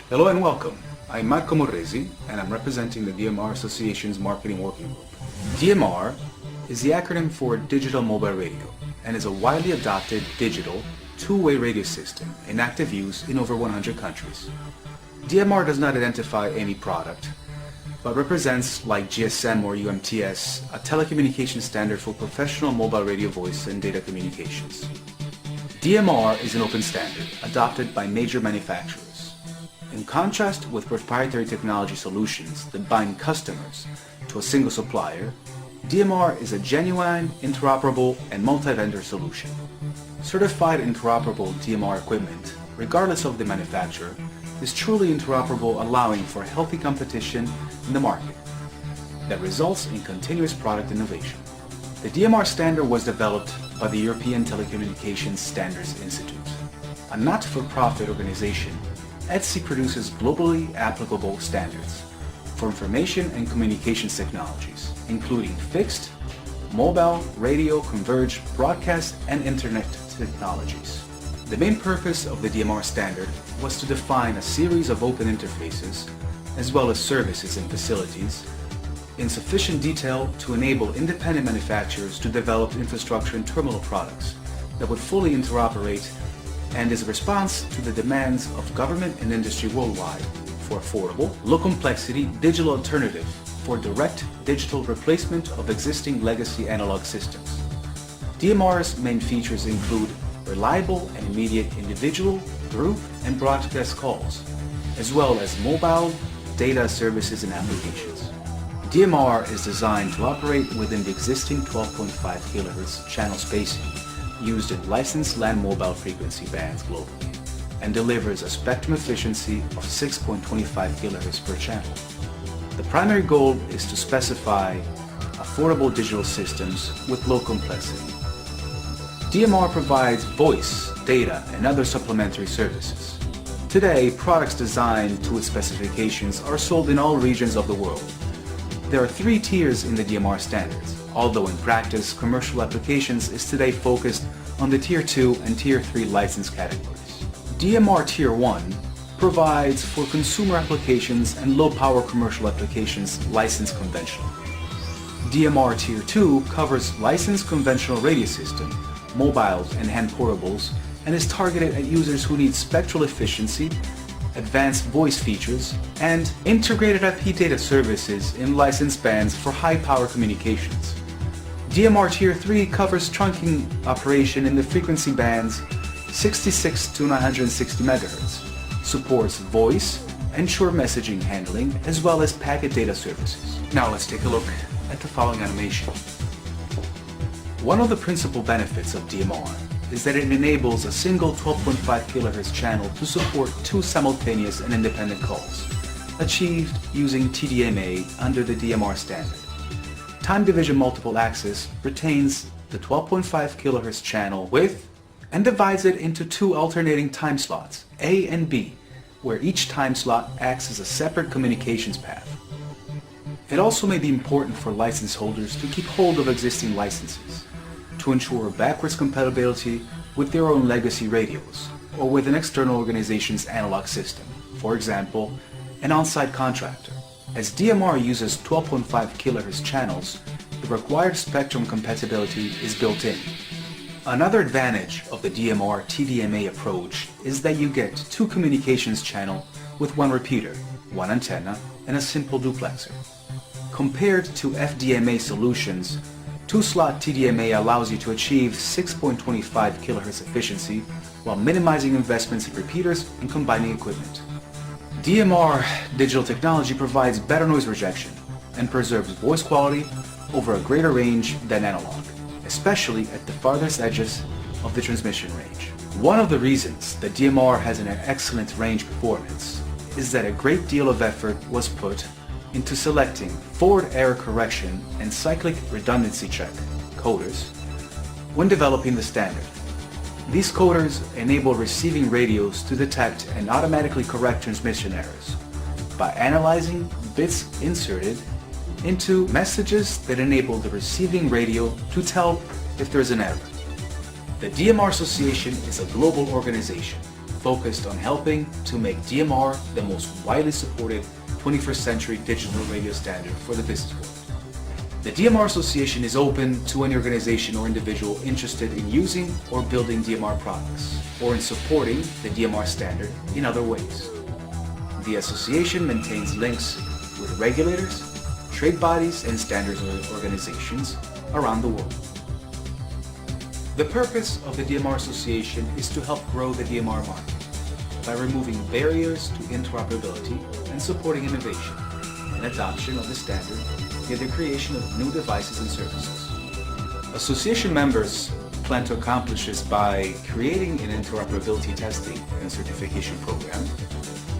Hello and welcome. I'm Marco Morresi and I'm representing the DMR Association's Marketing Working Group. DMR is the acronym for Digital Mobile Radio and is a widely adopted digital two-way radio system in active use in over 100 countries. DMR does not identify any product, but represents, like GSM or UMTS, a telecommunications standard for professional mobile radio voice and data communications. DMR is an open standard adopted by major manufacturers. In contrast with proprietary technology solutions that bind customers to a single supplier, DMR is a genuine, interoperable, and multi-vendor solution. Certified interoperable DMR equipment, regardless of the manufacturer, is truly interoperable, allowing for healthy competition in the market that results in continuous product innovation. The DMR standard was developed by the European Telecommunications Standards Institute, a not-for-profit organization. ETSI produces globally applicable standards for information and communications technologies, including fixed, mobile, radio, converged, broadcast, and internet technologies. The main purpose of the DMR standard was to define a series of open interfaces, as well as services and facilities, in sufficient detail to enable independent manufacturers to develop infrastructure and terminal products that would fully interoperate, and is a response to the demands of government and industry worldwide for affordable, low-complexity digital alternative for direct digital replacement of existing legacy analog systems. DMR's main features include reliable and immediate individual, group, and broadcast calls, as well as mobile, data services and applications. DMR is designed to operate within the existing 12.5 kHz channel spacing used in licensed land mobile frequency bands globally, and delivers a spectrum efficiency of 6.25 kHz per channel. The primary goal is to specify affordable digital systems with low complexity. DMR provides voice, data, and other supplementary services. Today, products designed to its specifications are sold in all regions of the world. There are 3 tiers in the DMR standards, although in practice, commercial applications is today focused on the Tier 2 and Tier 3 license categories. DMR Tier I provides for consumer applications and low-power commercial applications licensed conventional. DMR Tier II covers licensed conventional radio system, mobiles and hand portables, and is targeted at users who need spectral efficiency, advanced voice features, and integrated IP data services in licensed bands for high-power communications. DMR Tier III covers trunking operation in the frequency bands 66 to 960 MHz, supports voice and short messaging handling, as well as packet data services. Now let's take a look at the following animation. One of the principal benefits of DMR is that it enables a single 12.5 kHz channel to support 2 simultaneous and independent calls, achieved using TDMA under the DMR standard. Time division multiple access retains the 12.5 kHz channel width and divides it into 2 alternating time slots, A and B, where each time slot acts as a separate communications path. It also may be important for license holders to keep hold of existing licenses to ensure backwards compatibility with their own legacy radios or with an external organization's analog system, for example, an on-site contractor. As DMR uses 12.5 kHz channels, the required spectrum compatibility is built in. Another advantage of the DMR TDMA approach is that you get 2 communications channels with 1 repeater, 1 antenna, and a simple duplexer. Compared to FDMA solutions, 2-slot TDMA allows you to achieve 6.25 kHz efficiency while minimizing investments in repeaters and combining equipment. DMR digital technology provides better noise rejection and preserves voice quality over a greater range than analog, especially at the farthest edges of the transmission range. One of the reasons that DMR has an excellent range performance is that a great deal of effort was put into selecting forward error correction and cyclic redundancy check coders when developing the standard. These coders enable receiving radios to detect and automatically correct transmission errors by analyzing bits inserted into messages that enable the receiving radio to tell if there is an error. The DMR Association is a global organization focused on helping to make DMR the most widely supported 21st century digital radio standard for the business world. The DMR Association is open to any organization or individual interested in using or building DMR products, or in supporting the DMR standard in other ways. The association maintains links with regulators, trade bodies, and standards organizations around the world. The purpose of the DMR Association is to help grow the DMR market by removing barriers to interoperability and supporting innovation and adoption of the standard via the creation of new devices and services. Association members plan to accomplish this by creating an interoperability testing and certification program,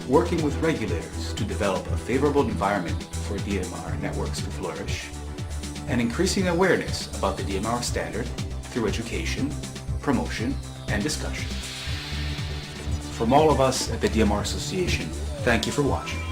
working with regulators to develop a favorable environment for DMR networks to flourish, and increasing awareness about the DMR standard through education, promotion, and discussion. From all of us at the DMR Association, thank you for watching.